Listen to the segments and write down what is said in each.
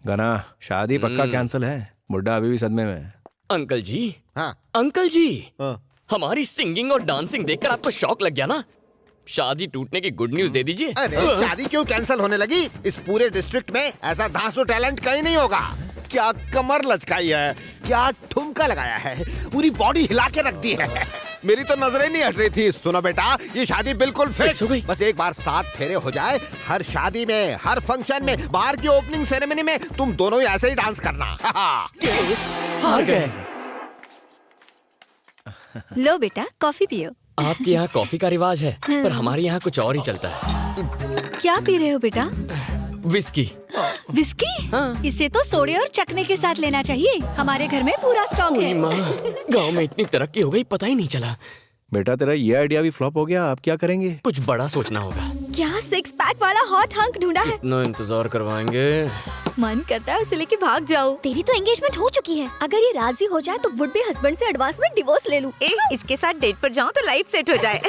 गना, शादी पक्का कैंसिल है। बुड्ढा अभी भी सदमे में है। अंकल जी। हाँ। अंकल जी। हाँ। हमारी सिंगिंग और डांसिंग देखकर आपको शौक लग गया ना? शादी टूटने की गुड न्यूज दे दीजिए। अरे शादी क्यों कैंसिल होने लगी? इस पूरे डिस्ट्रिक्ट में ऐसा धांसू टैलेंट कहीं नहीं होगा। क्या कमर लचकाई है, क्या ठुमका लगाया है, पूरी बॉडी हिला के रख दी है। मेरी तो नजरें नहीं हट रही थी। सुनो बेटा, ये शादी बिल्कुल फिक्स हो गई। बस एक बार 7 फेरे हो जाए, हर शादी में, हर फंक्शन में, बार की ओपनिंग सेरेमनी में तुम दोनों ही ऐसे ही डांस करना। हार गए। लो बेटा, कॉफी पियो। आपके यहाँ कॉफी का रिवाज है, पर हमारे यहाँ कुछ और ही चलता है। क्या पी रहे हो बेटा? विस्की। विस्की? हाँ। इसे तो सोडे और चखने के साथ लेना चाहिए। हमारे घर में पूरा स्टॉक है। माँ, गाँव में इतनी तरक्की हो गई, पता ही नहीं चला। बेटा तेरा ये आइडिया भी फ्लॉप हो गया, आप क्या करेंगे? कुछ बड़ा सोचना होगा। क्या 6 पैक वाला हॉट हंक ढूंढा है? इतना इंतजार करवाएंगे। मन करता है उसे लेके भाग जाओ। तेरी तो एंगेजमेंट हो चुकी है। अगर ये राजी हो जाए तो वुड बी हस्बैंड से एडवांस में डिवोर्स ले लूं। इसके साथ डेट पर जाऊं तो लाइफ सेट हो जाए।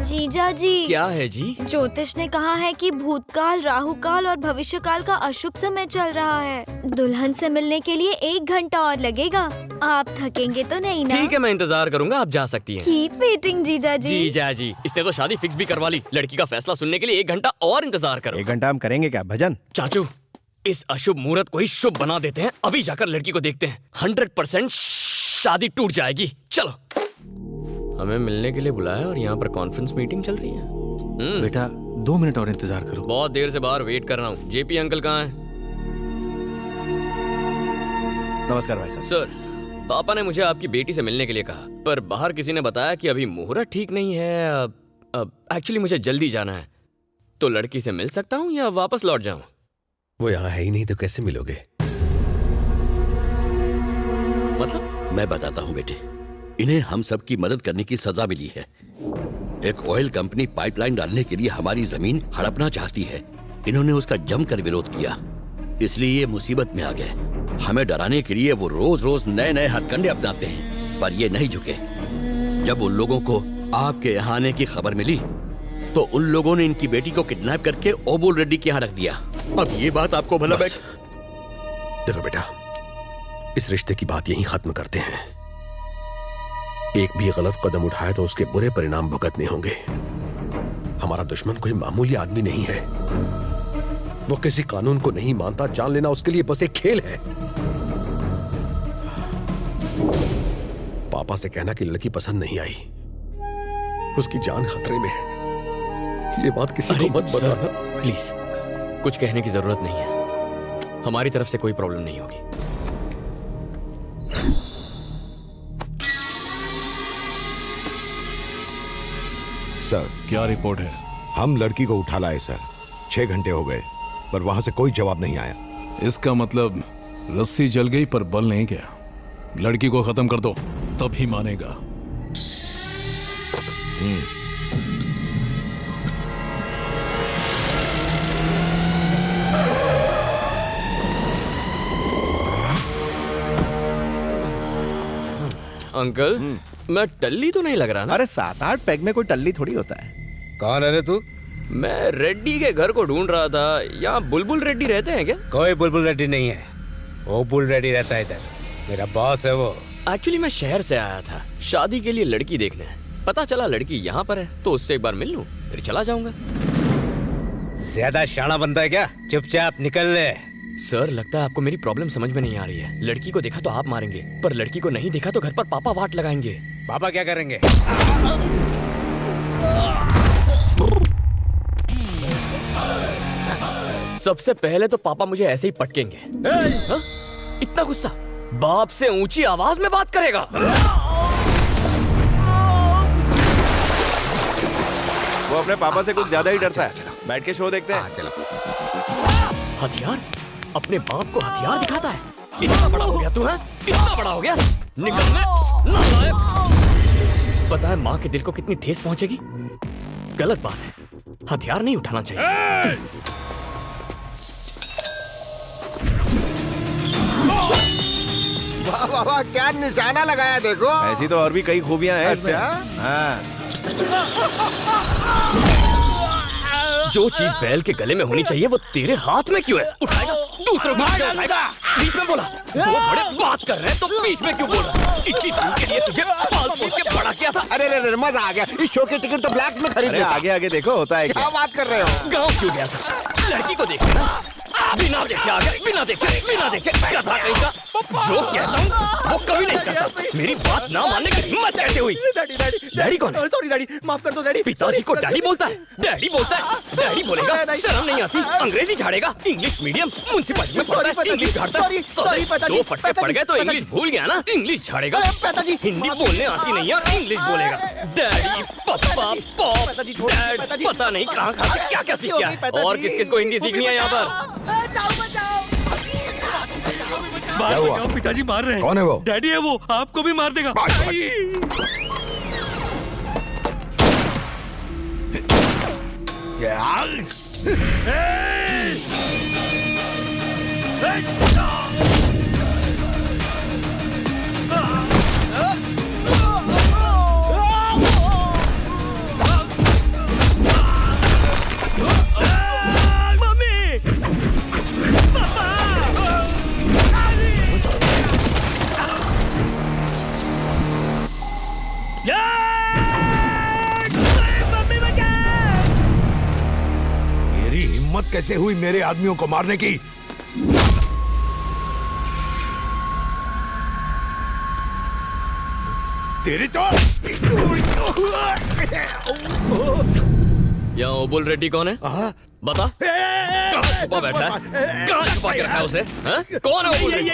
जीजा जी। क्या है जी? ज्योतिष ने कहा है कि भूतकाल, राहुकाल और भविष्यकाल का अशुभ समय चल रहा है। दुल्हन से मिलने के लिए 1 घंटा और लगेगा। आप थकेंगे तो नहीं ना? ठीक है, मैं इंतजार करूंगा, आप जा सकती हैं। कीप वेटिंग जीजा जी। जीजा जी, इसने तो शादी फिक्स भी करवा ली। लड़की का फैसला सुनने के लिए 1 घंटा और इंतजार करो। 1 घंटा हम करेंगे क्या भजन? चाचू, इस अशुभ मुहूर्त को ही शुभ बना देते हैं। अभी जाकर लड़की को देखते हैं। 100% शादी टूट जाएगी। चलो। हमें मिलने के लिए बुलाया और यहाँ पर कॉन्फ्रेंस मीटिंग चल रही है। बेटा 2 मिनट और इंतजार करो। बहुत देर से बाहर वेट कर रहा हूँ। जेपी अंकल कहाँ हैं? नमस्कार भाई साहब। सर, पापा ने मुझे आपकी बेटी से मिलने के लिए कहा, पर बाहर किसी ने बताया कि अभी मुहूर्त ठीक नहीं है। अब एक्चुअली मुझे जल्दी जाना है, तो लड़की से मिल सकता हूँ या वापस लौट जाऊँ? वो यहाँ है ही नहीं तो कैसे मिलोगे? मतलब? मैं बताता हूँ बेटे, इन्हें हम सब की मदद करने की सजा मिली है। एक ऑयल कंपनी पाइपलाइन डालने के लिए हमारी जमीन हड़पना चाहती है। इन्होंने उसका जमकर विरोध किया, इसलिए ये मुसीबत में आ गए। हमें डराने के लिए वो रोज रोज नए नए हथकंडे अपनाते हैं, पर ये नहीं झुके। जब उन लोगों को आपके यहाँ आने की खबर मिली तो उन लोगों ने इनकी बेटी को किडनैप करके ओबुल रेड्डी के यहाँ रख दिया। अब ये बात आपको भला बस। देखो बेटा, इस रिश्ते की बात यहीं खत्म करते हैं। एक भी गलत कदम उठाए तो उसके बुरे परिणाम भुगतने होंगे। हमारा दुश्मन कोई मामूली आदमी नहीं है। वो किसी कानून को नहीं मानता। जान लेना उसके लिए बस एक खेल है। पापा से कहना कि लड़की पसंद नहीं आई, उसकी जान खतरे में है। ये बात किसी को मत बताना प्लीज। कुछ कहने की जरूरत नहीं है, हमारी तरफ से कोई प्रॉब्लम नहीं होगी। सर, क्या रिपोर्ट है? हम लड़की को उठा लाए सर। 6 घंटे हो गए पर वहां से कोई जवाब नहीं आया। इसका मतलब रस्सी जल गई पर बल नहीं गया। लड़की को खत्म कर दो, तब ही मानेगा। अंकल, मैं टल्ली तो नहीं लग रहा ना? अरे 7-8 पैग में कोई टल्ली थोड़ी होता है। कौन है रे तू? मैं रेड्डी के घर को ढूंढ रहा था। यहाँ बुलबुल रेड्डी रहते हैं क्या? कोई बुलबुल रेड्डी नहीं है, वो बुल रेड्डी रहता है इधर। मेरा बॉस है वो। एक्चुअली मैं शहर से आया था शादी के लिए लड़की देखने। पता चला लड़की यहाँ पर है, तो उससे एक बार मिल लूं, फिर चला जाऊंगा। ज्यादा शाना बनता है क्या? चुपचाप निकल ले। सर, लगता है आपको मेरी प्रॉब्लम समझ में नहीं आ रही है। लड़की को देखा तो आप मारेंगे, पर लड़की को नहीं देखा तो घर पर पापा वाट लगाएंगे। पापा क्या करेंगे? सबसे पहले तो पापा मुझे ऐसे ही पटकेंगे। हाँ? इतना गुस्सा? बाप से ऊंची आवाज में बात करेगा? वो अपने पापा से कुछ ज्यादा ही डरता है। बैठ के शो देखते हैं। चलो। हथियार? अपने बाप को हथियार दिखाता है? इतना बड़ा हो गया तू है? इतना बड़ा हो गया? निकल में नालायक। पता है माँ के दिल को कितनी ठेस पहुंचेगी? गलत बात है, हथियार नहीं उठाना चाहिए। वाह वाह वाह, क्या निशाना लगाया देखो। ऐसी तो और भी कई खूबियां हैं इसमें। अच्छा? हाँ। जो चीज बैल के गले में होनी चाहिए वो तेरे हाथ में क्यों है? उठाएगा दूसरों को क्यों उठाएगा? बीच में बोला। वो बड़े बात कर रहे हैं तो बीच में क्यों बोल रहा है? इसी दिन के लिए तुझे पाल पोस के बड़ा किया था। अरे मजा आ गया। इस शो की टिकट तो ब्लैक में खरीद अरे लिया। आगे आगे देखो होता है क्या क्या। बात कर रहे हो? गाँव क्यों गया था? लड़की को देखने ना, बिना देखे आ गया, बिना देखे गधा कहीं का। जो कहता हूँ वो कभी नहीं करता। मेरी बात ना मानने की हिम्मत कैसे हुई? डैडी कौन है? सॉरी डैडी, माफ कर दो डैडी। पिताजी को डैडी बोलता है? डैडी बोलेगा? शर्म नहीं आती? अंग्रेजी झाड़ेगा? इंग्लिश मीडियम म्युनिसिपैलिटी में पढ़ता है, इंग्लिश झाड़ता है। दो फटके पड़ गए तो इंग्लिश भूल गया ना? इंग्लिश झाड़ेगा। हिंदी बोलने आती नहीं है, इंग्लिश बोलेगा। डैडी, पापा, पॉप, डैड, पता नहीं कहाँ से क्या क्या सीख गया है। और किस किस को हिंदी सीखनी है यहाँ पर? क्या हुआ? पिताजी मार रहे हैं। कौन है वो? डैडी है वो, आपको भी मार देगा। मेरी हिम्मत कैसे हुई मेरे आदमियों को मारने की? तेरी तो यहाँ ओबुल रेड्डी कौन है? बता। कहाँ छुपा बैठा है? कहाँ छुपा के रखा है उसे? हाँ? कौन है ओबुल रेड्डी?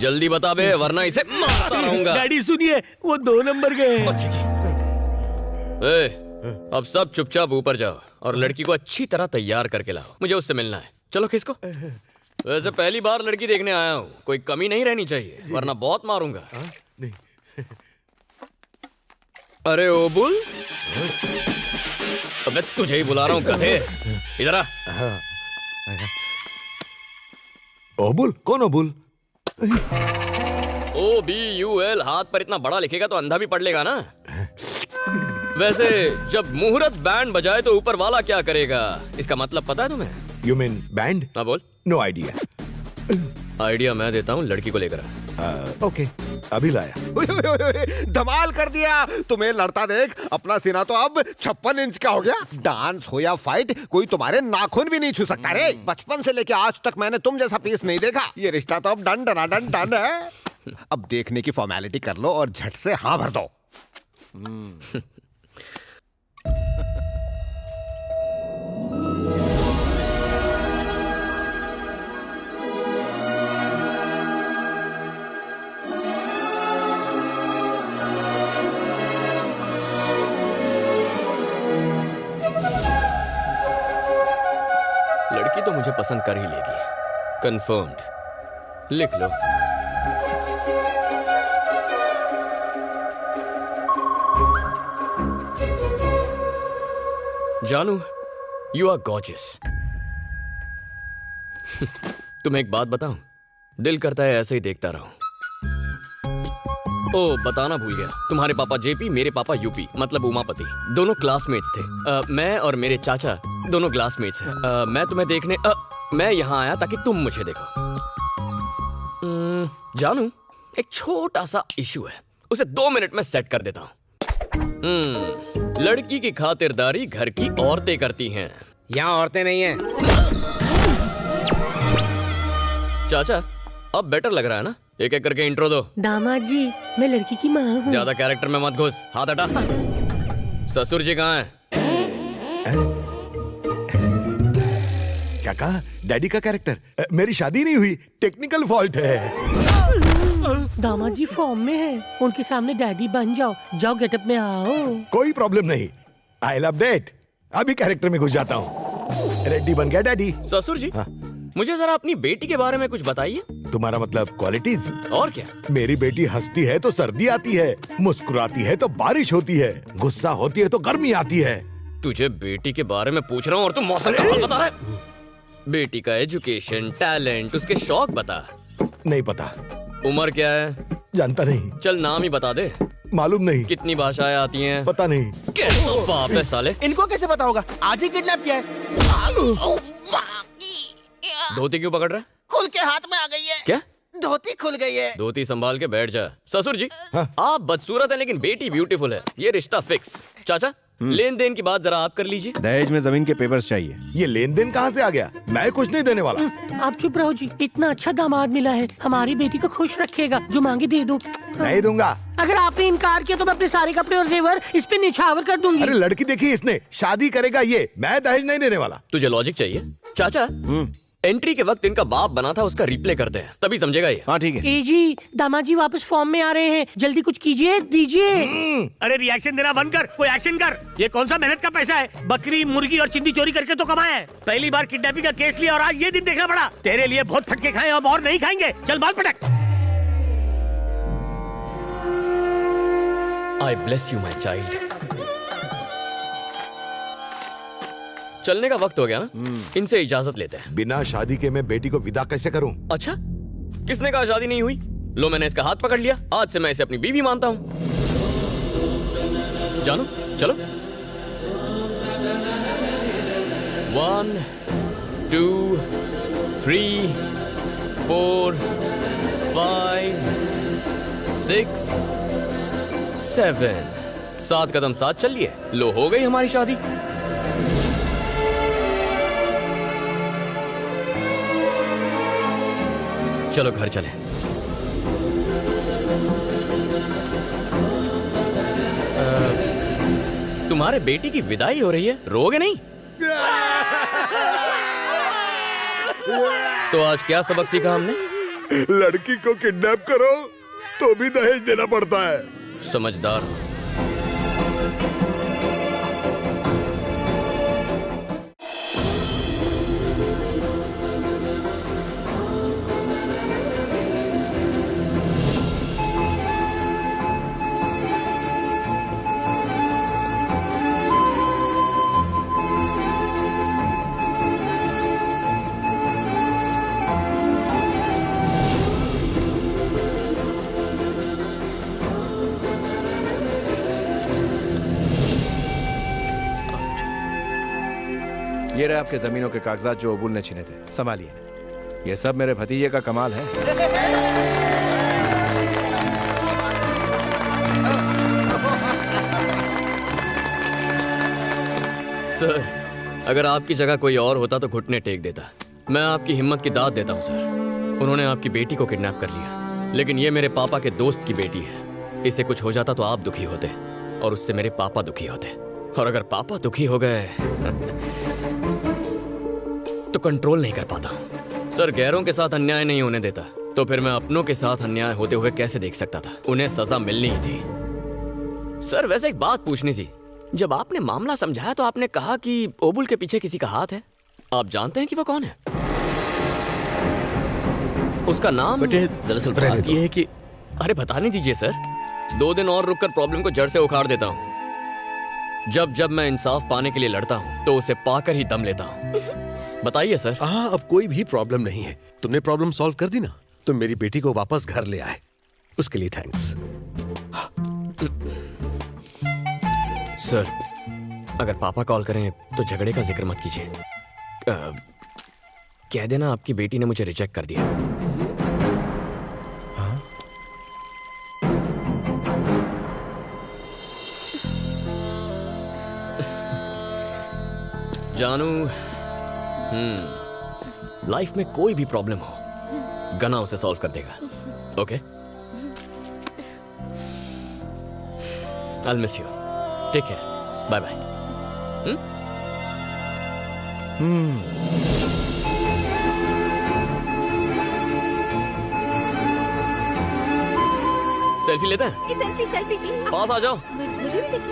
जल्दी बता बे, वरना इसे मारता रहूंगा। डैडी सुनिए, वो 2 नंबर के हैं। ए, अब सब चुपचाप ऊपर जाओ और लड़की को अच्छी तरह तैयार करके लाओ। मुझे उससे मिलना है। चलो खिसको। वैसे पहली बार लड़की देखने आया हूँ, कोई कमी नहीं रहनी चाहिए, वरना बहुत मारूंगा। अरे ओबुल, अब मैं तुझे ही बुला रहा हूँ गधे। इधर आ। ओबुल? कौन ओबुल? OBUL हाथ पर इतना बड़ा लिखेगा तो अंधा भी पढ़ लेगा ना। वैसे जब मुहूर्त बैंड बजाए तो ऊपर वाला क्या करेगा, इसका मतलब पता है तुम्हें? You mean band? हाँ बोल। No idea. आइडिया मैं देता हूँ, लड़की को लेकर आ। ओके, अभी लाया। धमाल कर दिया। तुम्हें लड़ता देख अपना सीना तो अब 56 इंच का हो गया। डांस हो या फाइट, कोई तुम्हारे नाखून भी नहीं छू सकता रे। बचपन से लेके आज तक मैंने तुम जैसा पीस नहीं देखा। ये रिश्ता तो अब डन है। अब देखने की फॉर्मेलिटी कर लो और झट से हाँ भर दो। लड़की तो मुझे पसंद कर ही लेगी, कंफर्म्ड। लिख लो। जानू, यू आर गॉर्जियस। तुम्हें एक बात बताऊं, दिल करता है ऐसे ही देखता रहूं। ओ, बताना भूल गया, तुम्हारे पापा जेपी, मेरे पापा यूपी, मतलब उमापति, दोनों क्लासमेट्स थे। मैं और मेरे चाचा दोनों क्लासमेट्स हैं। मैं तुम्हें देखने मैं यहाँ आया ताकि तुम मुझे देखो। जानू, एक छोटा सा इशू है, उसे 2 मिनट में सेट कर देता हूँ। लड़की की खातिरदारी घर की औरतें करती हैं। यहाँ औरतें नहीं हैं। चाचा, अब बेटर लग रहा है ना? एक एक करके इंट्रो दो। दामाद जी, मैं लड़की की माँ हूँ। ज्यादा कैरेक्टर में मत घुस, हाथ हटा। ससुर जी कहाँ हैं? क्या कहा? डैडी का कैरेक्टर? मेरी शादी नहीं हुई, टेक्निकल फॉल्ट है। दामाद जी फॉर्म में है, उनके सामने डैडी बन जाओ। जाओ गेटअप में आओ। कोई प्रॉब्लम नहीं, आई लव डेट। अभी कैरेक्टर में घुस जाता हूँ। रेडी बन गया डैडी। ससुर जी, हाँ? मुझे जरा अपनी बेटी के बारे में कुछ बताइए। तुम्हारा मतलब क्वालिटीज? और क्या? मेरी बेटी हंसती है तो सर्दी आती है, मुस्कुराती है तो बारिश होती है, गुस्सा होती है तो गर्मी आती है। तुझे बेटी के बारे में पूछ रहा हूँ और तुम मौसम का हाल बता रहा है। बेटी का एजुकेशन, टैलेंट, उसके शौक बता। नहीं पता। उम्र क्या है? जानता नहीं। चल नाम ही बता दे। मालूम नहीं। कितनी भाषाएं आती हैं? पता नहीं। कैसा बाप है साले। इनको कैसे पता होगा? आज ही किडनैप किया है। धोती क्यों पकड़ रहा है? खुल के हाथ में आ गई है। क्या? धोती खुल गई है। धोती संभाल के बैठ जा। ससुर जी, हाँ? आप बदसूरत हैं लेकिन बेटी ब्यूटीफुल है। ये रिश्ता फिक्स। चाचा, लेन देन की बात जरा आप कर लीजिए। दहेज में जमीन के पेपर्स चाहिए। ये लेन देन कहाँ से आ गया? मैं कुछ नहीं देने वाला। आप चुप रहो जी, इतना अच्छा दामाद मिला है, हमारी बेटी को खुश रखेगा, जो मांगे दे दो। नहीं दूंगा। अगर आपने इनकार किया तो मैं अपने सारे कपड़े और जेवर इस पे निछावर कर दूंगी। अरे लड़की देखी इसने, शादी करेगा ये, मैं दहेज नहीं देने वाला। तुझे लॉजिक चाहिए? चाचा, एंट्री के वक्त इनका बाप बना था, उसका रिप्ले करते हैं, तभी समझेगा ये। हाँ ठीक है। ए जी, दामाद जी वापस फॉर्म में आ रहे हैं, जल्दी कुछ कीजिए, दीजिए। अरे रिएक्शन देना बंद कर, कोई एक्शन कर। ये कौन सा मेहनत का पैसा है? बकरी, मुर्गी और चिंदी चोरी करके तो कमाया है। पहली बार किडनैपिंग का केस लिया और आज ये दिन देखना पड़ा। तेरे लिए बहुत फटके खाए, अब और नहीं खाएंगे। चल बाल पटक। आई ब्लेस यू माई चाइल्ड। चलने का वक्त हो गया ना, इनसे इजाजत लेते हैं। बिना शादी के मैं बेटी को विदा कैसे करूं? अच्छा, किसने कहा शादी नहीं हुई? लो, मैंने इसका हाथ पकड़ लिया, आज से मैं इसे अपनी बीवी मानता हूं। जानो, चलो। 1 2 3 4 5 6 7 7 कदम साथ चलिए। लो, हो गई हमारी शादी। चलो घर चले। तुम्हारे बेटी की विदाई हो रही है, रोगे नहीं? तो आज क्या सबक सीखा हमने? लड़की को किडनैप करो तो भी दहेज देना पड़ता है। समझदार। ये रहे आपके जमीनों के कागजात जो अबुल ने छीने थे, संभालिए। ये सब मेरे भतीजे का कमाल है। सर, अगर आपकी जगह कोई और होता तो घुटने टेक देता। मैं आपकी हिम्मत की दाद देता हूं सर। उन्होंने आपकी बेटी को किडनैप कर लिया, लेकिन ये मेरे पापा के दोस्त की बेटी है। इसे कुछ हो जाता तो आप दुखी होते और उससे मेरे पापा दुखी होते। और अगर पापा दुखी हो गए तो कंट्रोल नहीं कर पाता हूं। सर, गैरों के साथ अन्याय नहीं होने देता, तो फिर मैं अपनों के साथ अन्याय होते हुए कैसे देख सकता था? उन्हें सजा मिलनी ही थी। सर, वैसे एक बात पूछनी थी। जब आपने मामला समझाया तो आपने कहा कि ओबुल के पीछे किसी का हाथ है। आप जानते हैं कि वो कौन है? उसका नाम? बेटे, दरअसल बात ये है कि अरे बताने दीजिए सर, 2 दिन और रुककर प्रॉब्लम को जड़ से उखाड़ देता हूँ। जब जब मैं इंसाफ पाने के लिए लड़ता हूँ तो उसे पाकर ही दम लेता हूँ। बताइए सर। हाँ, अब कोई भी प्रॉब्लम नहीं है। तुमने प्रॉब्लम सॉल्व कर दी ना, तुम मेरी बेटी को वापस घर ले आए, उसके लिए थैंक्स। सर, अगर पापा कॉल करें तो झगड़े का जिक्र मत कीजिए। कह देना आपकी बेटी ने मुझे रिजेक्ट कर दिया। जानू, लाइफ में कोई भी प्रॉब्लम हो, गना उसे सॉल्व कर देगा। Okay? I'll miss you. Take care. Bye bye. Selfie लेते हैं? सेल्फी सेल्फी पास आ जाओ। मुझे भी दिखना